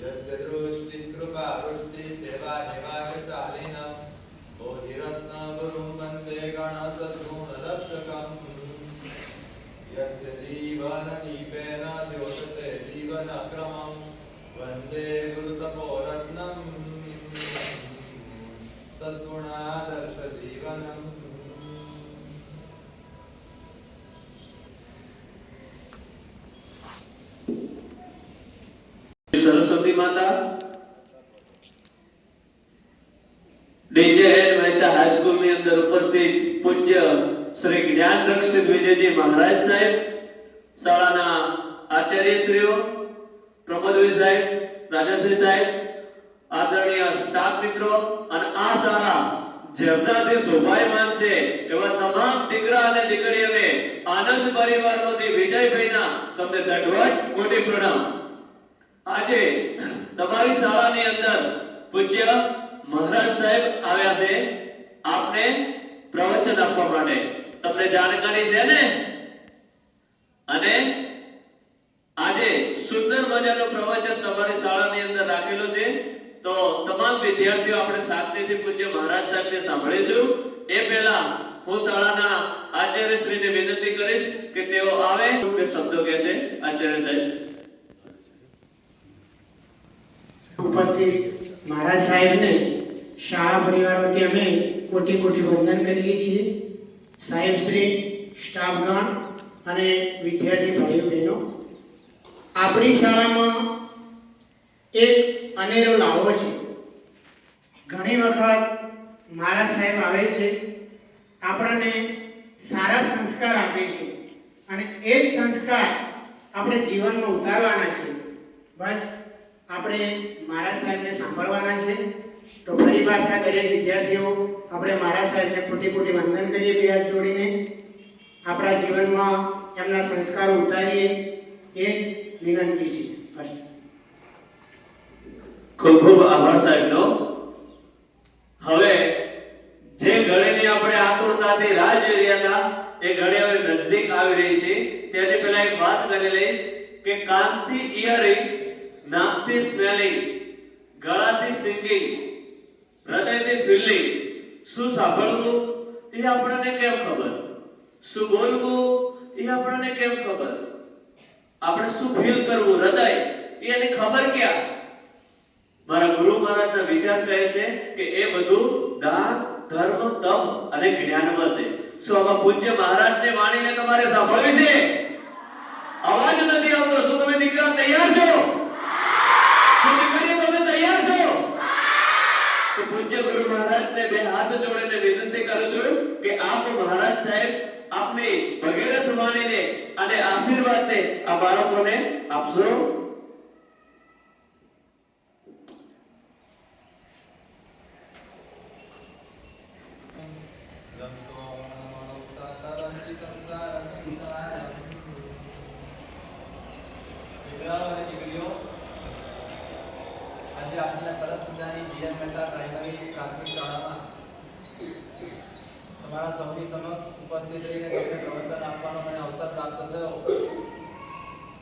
यस्य दृष्टि कृपा वृष्टि सेवा निवागशालिना बोधिरत्न गुरुं वन्दे गणसद्गुणरक्षकम् यस्य जीवन दीपेन द्योतते जीवनक्रमं वन्दे गुरुतपोरत्नं सद्गुणादर्श जीवनम् सरस्वती माता डीजे मेहता हाई स्कूल में अंदर उपस्थित पूज्य श्री ज्ञान रक्षित विजयजी महाराज साहेब शाळाना आचार्य श्रीओ प्रमोदभाई साहेब राजनભાઈ साहेब आदरणीय स्टाफ मित्रों અને આ શાળા જેમનાથી શોભાયમાન છે એવા તમામ દીકરા અને દીકરીઓને આનંદ પરિવારમાંથી વિજયભાઈના તમને દંડવત કોટી પ્રણામ। આજે તમારી શાળાની અંદર પૂજ્ય મહારાજ સાહેબ આવ્યા છે આપને પ્રવચન આપવા માટે। તમને જાણકારી છે ને? અને આજે સુંદર મજાનું પ્રવચન તમારી શાળાની અંદર રાખેલું છે તો તમામ વિદ્યાર્થીઓ આપણે શાંતિથી પૂજ્ય મહારાજ સાહેબને સાંભળીશું। એ પહેલા હું શાળાના આચાર્ય શ્રીને વિનંતી કરીશ કે તેઓ આવે અને શબ્દો કહેશે। આચાર્ય સાહેબ। उपस्थित महाराज साहेब ने शाळा परिवार वती अमे कोटी कोटी वंदन करीए छीए। साहेब श्री स्टाफगण अने विद्यार्थी भाईओ बहनों, आपणी शाळामां एक अनेरो लावो छे। घणी वखत महाराज साहेब आवे छे, आपणे सारा संस्कार आपे छे अने ए ज संस्कार आपणे जीवनमां उतारवाना छे। बस આપણે મહારાજ સાહેબને સાંભળવાના છે તો ફરી પાછા દરેક વિદ્યાર્થીઓ આપણે મહારાજ સાહેબને કોટી કોટી વંદન કરીએ બે હાથ જોડીને। આપણા જીવનમાં એમના સંસ્કારો ઉતારીએ એ વિનંતી છે। બસ ખૂબ ખૂબ આભાર સાહેબનો। હવે જે ઘડીની આપણે આતુરતાથી રાહ જોઈ રહ્યા હતા એ ઘડી હવે નજદીક આવી રહી છે। તેથી પહેલા એક વાત કરી લઈશ કે કાનથી ઇયરિંગ, નાકથી સ્મેલિંગ, ગળાથી સિંગિંગ, હૃદયથી ફીલિંગ। શું સાંભળવું એ આપણને કેમ ખબર? શું બોલવું એ આપણને કેમ ખબર? આપણે શું ફીલ કરવું હૃદય એની ખબર ક્યાં? મારા ગુરુ મહારાજના વિચાર કહે છે કે એ બધું દાન, ધર્મ, તપ અને જ્ઞાનમાં છે। શું આમાં પૂજ્ય મહારાજની વાણીને તમારે સાંભળવી છે? અવાજ નથી આવતો। શું તમે દીકરા તૈયાર છો? तो पूज्य गुरु महाराज ने बे हाथ जोड़े विनंती करूं छूं कि आप महाराज साहेब अपनी भगीरथ वाणी ने अने आशीर्वाद ने आ बाळकोने आपशो। આજે આપણા સરસ મજાની જીએન મહેતા પ્રાઇમરી પ્રાથમિક શાળામાં તમારા સૌની સમક્ષ ઉપસ્થિત રહીને તમને પ્રવચન આપવાનો મને અવસર પ્રાપ્ત થયો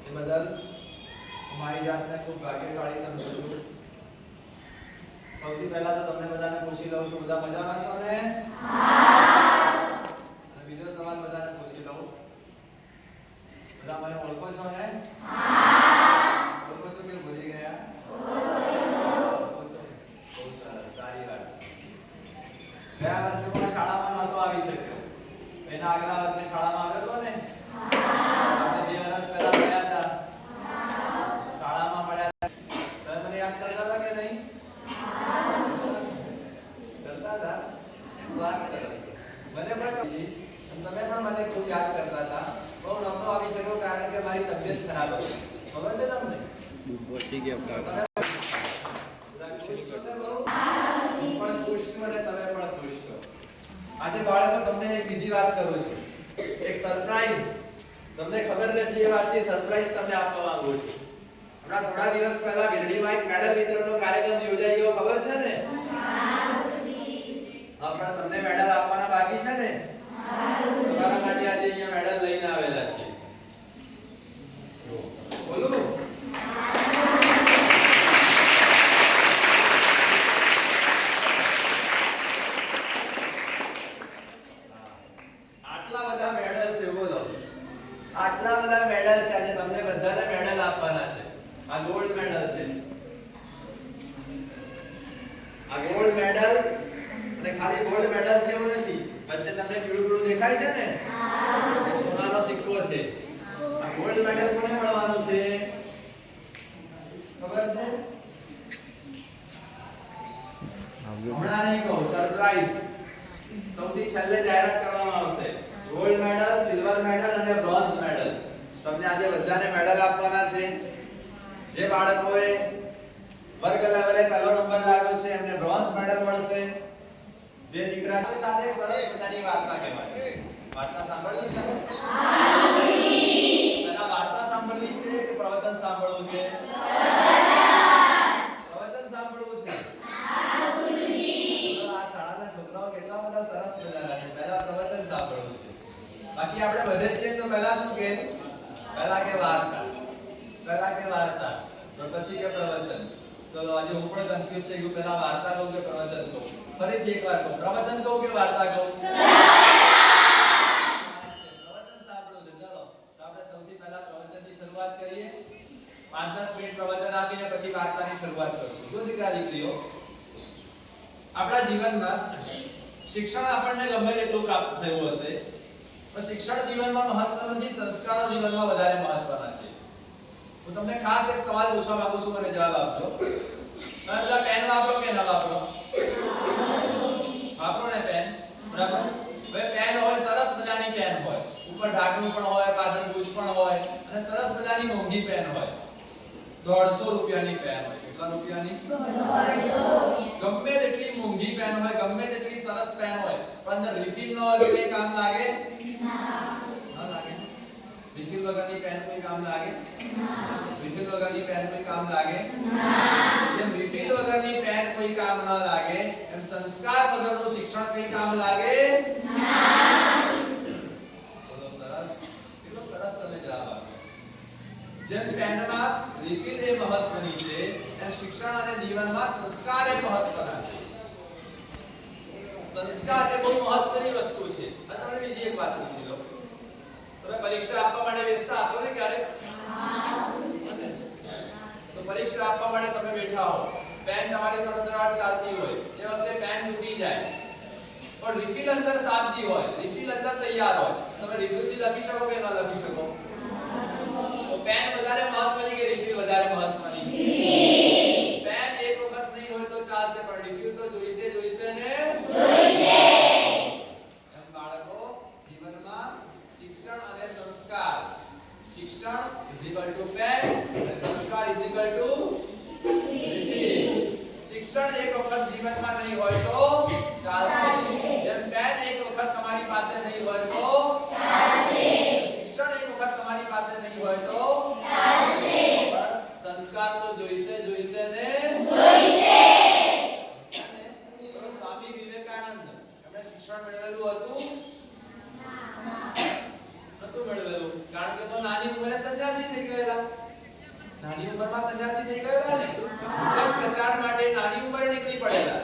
એ બદલ હું મારી જાતને ખૂબ ભાગ્યશાળી સમજું છું। સૌથી પહેલા તો તમને બધાને પૂછી લઉં છું, બધા મજામાં છો ને? અને બીજો સવાલ બધાને પૂછી લઉં, બધા મને ઓળખો છો ને? ઓળખો છો કે ભૂલી ગયા? ગયા વર્ષે હું શાળામાં નહોતો આવી શક્યો, એના આગલા વર્ષે શાળામાં આવ્યો ને? અને 2 વર્ષ પહેલા મળ્યા હતા, શાળામાં મળ્યા હતા। તમે મને યાદ કરતા હતા કે નહીં? કરતા હતા? વાત કરો, મને પણ તમે પણ મને ખૂબ યાદ કરતા હતા। હું નહોતો આવી શક્યો કારણ કે મારી તબિયત ખરાબ હતી, ખબર છે તમને? પહોંચી ગયા આજે બાળકો તમને એક બીજી વાત કરું છું, એક સરપ્રાઈઝ। તમને ખબર નથી એ વાતની સરપ્રાઈઝ તમને આપવા માંગુ છું। હમણાં થોડા દિવસ પહેલા વિરડીમાં એક મેડલ વિતરણનો કાર્યક્રમ યોજાઈ ગયો, ખબર છે ને? હા, પણ તમને મેડલ આપવાના બાકી છે ને? તમારા માટે આજે અહીંયા મેડલ લઈને આવેલા છીએ। બોલું? મેડલ છે. આ ગોલ્ડ મેડલ અને ખાલી ગોલ્ડ મેડલ છે એવું નથી. વચ્ચે તમને પીળું પીળું દેખાય છે ને? એ સોનાનો સિક્કો છે. આ ગોલ્ડ મેડલ કોને મળવાનું છે? ખબર છે? હમણાં નહીં કહું, સરપ્રાઈઝ. સૌથી છેલ્લે જાહેરાત કરવામાં આવશે. ગોલ્ડ મેડલ, સિલ્વર મેડલ અને બ્રોન્ઝ મેડલ. તમને આજે બધાને મેડલ આપવાના છે. જે બાળકોએ વર્ગ લેવલે પહેલો નંબર લાવ્યો છે એમને બ્રોન્ઝ મેડલ મળશે. જે દીકરા સાથે એક સરસ મજાની વાર્તા કહેવાય. વાર્તા સાંભળવી છે? પહેલા વાર્તા સાંભળવી છે કે પ્રવચન સાંભળવું છે? પ્રવચન સાંભળવું છે. આ શાળાના છોકરાઓ કેટલા બધા સરસ મજાના છે. પહેલા પ્રવચન સાંભળવું છે. બાકી આપણે બધે જ જઈએ તો પહેલા શું કે? પહેલા કે વાર્તા, પહેલા કે વાર્તા, તો પછી કે પ્રવચન. તો આજે હું પણ કન્ફ્યુઝ થઈ ગયો. પહેલા વાર્તા કહું કે પ્રવચન કહું? ફરીથી એકવાર કહું, પ્રવચન કહું કે વાર્તા કહું? પ્રવચન સાંભળવું છે. ચલો, તો આપણે સૌથી પહેલા પ્રવચનની શરૂઆત કરીએ. 5-10 મિનિટ પ્રવચન આપીને પછી વાર્તાની શરૂઆત કરીશું. જો દીકરા દીકરીઓ, આપણા જીવનમાં શિક્ષણ આપણને ગમે તેટલું પ્રાપ્ત થયું હશે, પણ શિક્ષણ જીવનમાં મહત્વનું નથી, સંસ્કારો જીવનમાં વધારે મહત્વના છે. હું તમને ખાસ એક સવાલ પૂછવા માંગુ છું, મને જવાબ આપજો. તમે બધા પેન વાપરો કે ન વાપરો? વાપરો ને પેન, બરાબર? હવે પેન હોય, સરસ મજાની પેન હોય, ઉપર ઢાંકણું પણ હોય, પાછળ ગુજ પણ હોય, અને સરસ મજાની મોંઘી પેન હોય. 150 રૂપિયાની પેન હોય. કેટલા રૂપિયાની? 150. ગમે તેટલી મોંઘી પેન હોય, ગમે તેટલી સરસ પેન હોય, પણ અંદર રિફિલ ન હોય તો એ કામ લાગે? ના લાગે. રિફિલ વગરની પેન કોઈ કામ લાગે? રિફિલ વગરની પેન કોઈ કામ લાગે? જેમ રિફિલ વગરની પેન કોઈ કામ ન લાગે, એમ સંસ્કાર વગરનું શિક્ષણ કોઈ કામ લાગે? બોલો સરસ. કેટલો સરસ તમે જવાબ આપ્યો. જેમ પેનમાં રિફિલ એ મહત્વની છે, એમ શિક્ષણ અને જીવનમાં સંસ્કાર એ મહત્વના છે. સંસ્કાર એ બહુ મહત્વની વસ્તુ છે. અને તમને બીજી એક વાત પૂછી લો. તમે પરીક્ષા આપવા માટે બેસતા હશો ને ક્યારે? તો પરીક્ષા આપવા માટે તમે બેઠા હો, પેન તમારી સડસડાટ ચાલતી હોય, એ વખતે પેન તૂટી જાય, પણ રિફિલ અંદર સાબતી હોય, રિફિલ અંદર તૈયાર હોય, તમે રિફિલ થી લખી શકો કે ન લખી શકો? તો પેન વધારે મહત્વની કે રિફિલ વધારે મહત્વની? પેન એક વખત નહીં હોય તો ચાલશે, પણ રિફિલ તો જોઈશે ને જોઈશે. એમ બાળકો જીવનમાં શિક્ષણ અને સંસ્કાર, શિક્ષણ પેન અને સંસ્કાર રિફિલ. શિક્ષણ એક વખત જીવનમાં નહીં હોય તો ચાલશે, જેમ પેન એક વખત તમારી પાસે નહીં હોય તો ચાલશે. શિક્ષણ એક વખત તમારી પાસે નહીં હોય તો ચાલશે, પણ સંસ્કાર તો જોઈશે ને જોઈશે. તો સ્વામી વિવેકાનંદ એમણે શિક્ષણ મેળવેલું હતું? નતું મેળવેલું, કારણ કે તો નાની ઉંમરે સંન્યાસી થઈ ગયેલા. નાની ઉંમરમાં સંન્યાસી થઈ ગયેલા ને, ભગવત પ્રચાર માટે નાની ઉંમરે નીકળી પડેલા.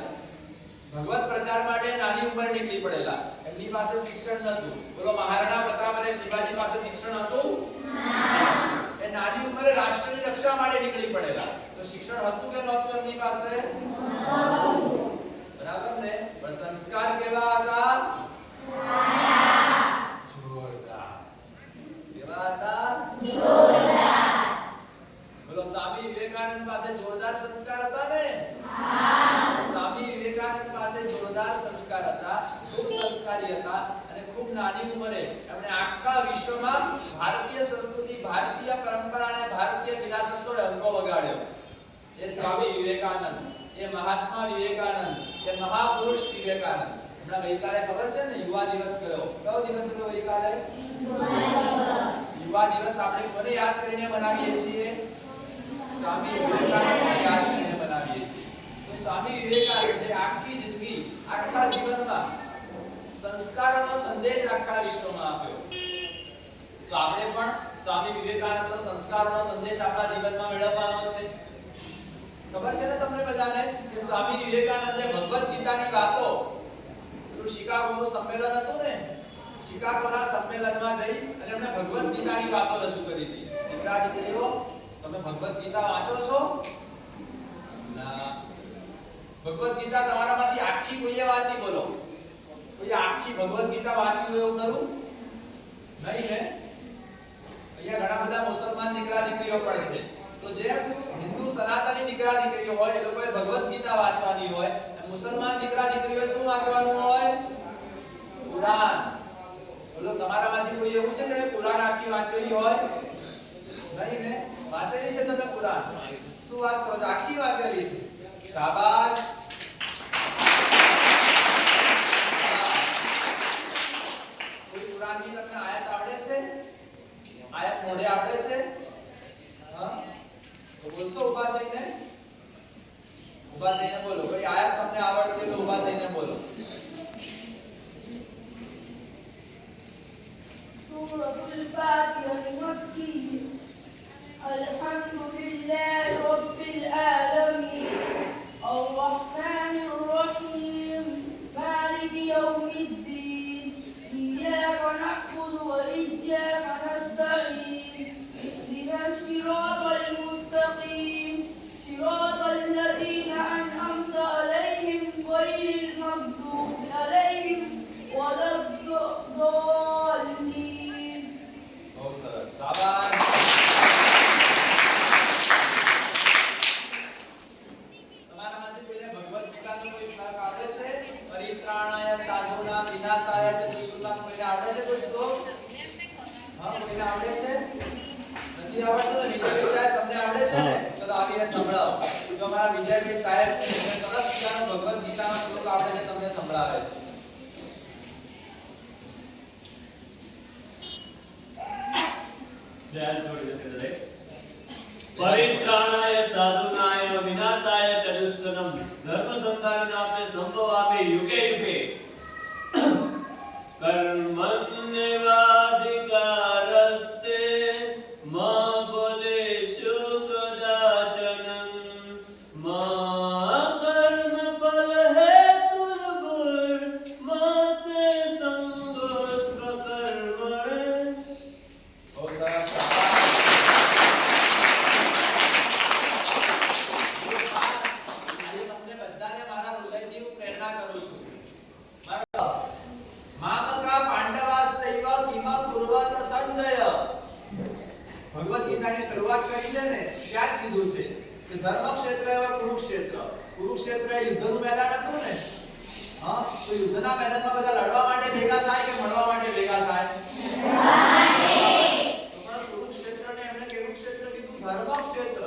ભગવત પ્રચાર માટે નાની ઉંમરે નીકળી પડેલા. એમની પાસે શિક્ષણ નતું. બોલો, મહારાણા પ્રતાપ અને શિવાજી પાસે શિક્ષણ હતું? એ નાની ઉંમરે રાષ્ટ્રની રક્ષા માટે નીકળી પડેલા. તો શિક્ષણ હતું કે નહોતું એમની પાસે? બરાબર ને? પણ સંસ્કાર કેવા હતા? જોરદાર. કેવા હતા? જોરદાર. બોલો, સ્વામી વિવેકાનંદ પાસે જોરદાર સંસ્કાર હતા ને? સ્વામી વિવેકાનંદ પાસે જોરદાર સંસ્કાર હતા, ખૂબ સંસ્કારી હતા, અને ખૂબ નાની ઉંમરે એમણે આખા વિશ્વમાં ભારતીય સંસ્કૃતિ, ભારતીય પરંપરા અને ભારતીય વિરાસતનો ડંકો વગાડ્યો. એ સ્વામી વિવેકાનંદ, એ મહાત્મા વિવેકાનંદ, એ મહાપુરુષ વિવેકાનંદ. હમણાં ગઈકાલે ખબર છે ને, યુવા દિવસ કર્યો. કયો દિવસ હતો ગઈકાલે? યુવા દિવસ. આપણે કોને યાદ કરીને મનાવીએ છીએ? સ્વામી વિવેકાનંદને યાદ કરીને મનાવીએ છીએ. તો સ્વામી વિવેકાનંદે આખી જિંદગી, આખા જીવનમાં સંસ્કારોનો સંદેશ આખા વિશ્વમાં આપ્યો. તો આપણે પણ સ્વામી વિવેકાનંદનો સંસ્કારોનો સંદેશ આપણા જીવનમાં મેળવવાનો છે. ખબર છે ને તમને બધાને કે સ્વામી વિવેકાનંદે ભગવદ ગીતાની વાતો, પેલું શિકાગોનું સંમેલન હતું ને, શિકાગોના સંમેલનમાં જઈ અને એમણે ભગવદ ગીતાની વાતો રજૂ કરી હતી. દીકરા દીકરીઓ, તમે ભગવદ ગીતા વાંચો છો? ગીતા તમારામાંથી આખી કોઈએ વાંચી બોલો? કોઈ આખી ભગવદ ગીતા વાંચી હોય એવું ખરું? નહીં ને? અહીંયા ઘણા બધા મુસલમાન દીકરા દીકરીઓ પડે છે. તો જે હિન્દુ સનાતની દીકરા દીકરીઓ હોય એ લોકોએ ભગવદ ગીતા વાંચવાની હોય, અને મુસલમાન દીકરા દીકરીઓએ શું વાંચવાનું હોય? કુરાન. બોલો તમારામાંથી કોઈ એવું છે જેણે કુરાન આખી વાંચેલી હોય? નહીં ને? વાંચેલી છે તમે કુરાન? શું વાત કરો છો? આખી વાંચેલી છે. શાબાશ. કોઈ કુરાનની તમને આયત આવડે છે? આયત મોઢે આવડે છે? હા, તો બોલશો ઊભા થઈને? ઊભા થઈને બોલો. કોઈ આયત તમને આવડતી હોય તો ઊભા થઈને બોલો. સૂરતુલ ફાતિહા મક્કી. અલ્હમ્દુલિલ્લાહી રબ્બિલ આલમીન. અર-રહમાનિર રહીમ. માલિકી યૌમિદ્દીન. ઇય્યાકા નઅબુદુ વ ઇય્યાકા નસ્તഈન. ઇહ્દિનાસ સિરાતલ મુસ્તકીમ. સિરાતલ લઝીના અન'અમത અલૈહિમ ગhayril મગ્દૂબી અલૈહિમ વલદ્દોલીન. બહુ સરસ. શાબાશ. તમારામાંથી કોઈને ભગવદ ગીતાનો કોઈ શ્લોક આવડે છે? પરિત્રાણાય સાધુના વિનાશાય ચ દુષ્કૃતામ. કોઈને આવડે છે કોઈ શ્લોક? હા, કોઈને આવડે છે? નથી આવડતું ને? વિજયભાઈ સાહેબ તમને આવડે છે ને? ચલો આવીને સંભળાવો. જો અમારા વિજયભાઈ સાહેબ છે એમને સરસ મજાનો ભગવદ ગીતાનો શ્લોક આવડે છે, તમને સંભળાવે છે. પરિત્રાણાય સાધુનાય વિનાશાય ચ દુષ્કૃતમ ધર્મ સંધારણાર્થે સંભવામિ યુગે યુગે કર્મણ્યેવાધિકારસ્તે મા ફલેષુ કદાચન મા કર્મફલ હેતુર્ભુર મા તે સંગોસ્વ કર્મણે. બહુ સરસ. આજે તમને બધાને મારા હૃદયથી હું પ્રેરણા કરું છું. મામકા પાંડવાશ્ચૈવ કિમ કુર્વત સંજય. ભગવદ ગીતાની શરૂઆત કરી છે ને ત્યાં જ કીધું છે કે ધર્મક્ષેત્ર એવા કુરુક્ષેત્ર. કુરુક્ષેત્ર એ યુદ્ધનું મેદાન હતું ને? હા, તો યુદ્ધના મેદાનમાં બધા લડવા માટે ભેગા થાય કે મળવા માટે ભેગા થાય? તો પણ કુરુક્ષેત્રને એમણે કેવું ક્ષેત્ર કીધું? ધર્મક્ષેત્ર.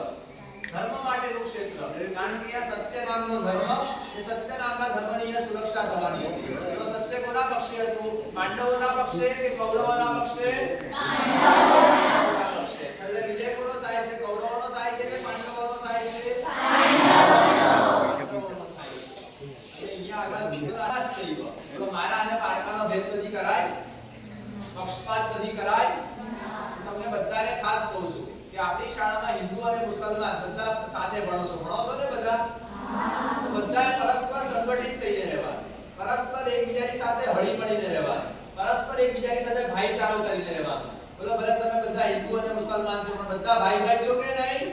ધર્મ માટેનું ક્ષેત્ર. કારણ કે આ સત્ય નામનો ધર્મ, એ સત્ય નામના ધર્મની અહીંયા સુરક્ષા થવાની હતી. તો સત્ય કોના પક્ષે હતું? પાંડવોના પક્ષે કે કૌરવોના પક્ષે? પાંડવોના પક્ષે. એટલે વિજય કોનો થાય છે? કૌરવોનો થાય છે કે પાંડવોનો થાય છે? પાંડવોનો થાય છે. એટલે અહીંયા આગળ વિધરાજ થયો. તો મારા અને પારકાનો ભેદ કદી કરાય? પક્ષપાત કદી કરાય? તમને બધાને ખાસ કહું છું કે આપણી શાળામાં હિન્દુ અને મુસલમાન બધા સાથે ભણો છો ને બધા? બધાએ પરસ્પર સંગઠિત થઈને રહેવાનું, પરસ્પર એકબીજાની સાથે હળી મળીને રહેવાનું, પરસ્પર એકબીજાની સાથે ભાઈચારો કરીને રહેવાનું. બોલો ભલે તમે બધા હિન્દુ અને મુસલમાન છો પણ બધા ભાઈ ભાઈ છો કે નહીં?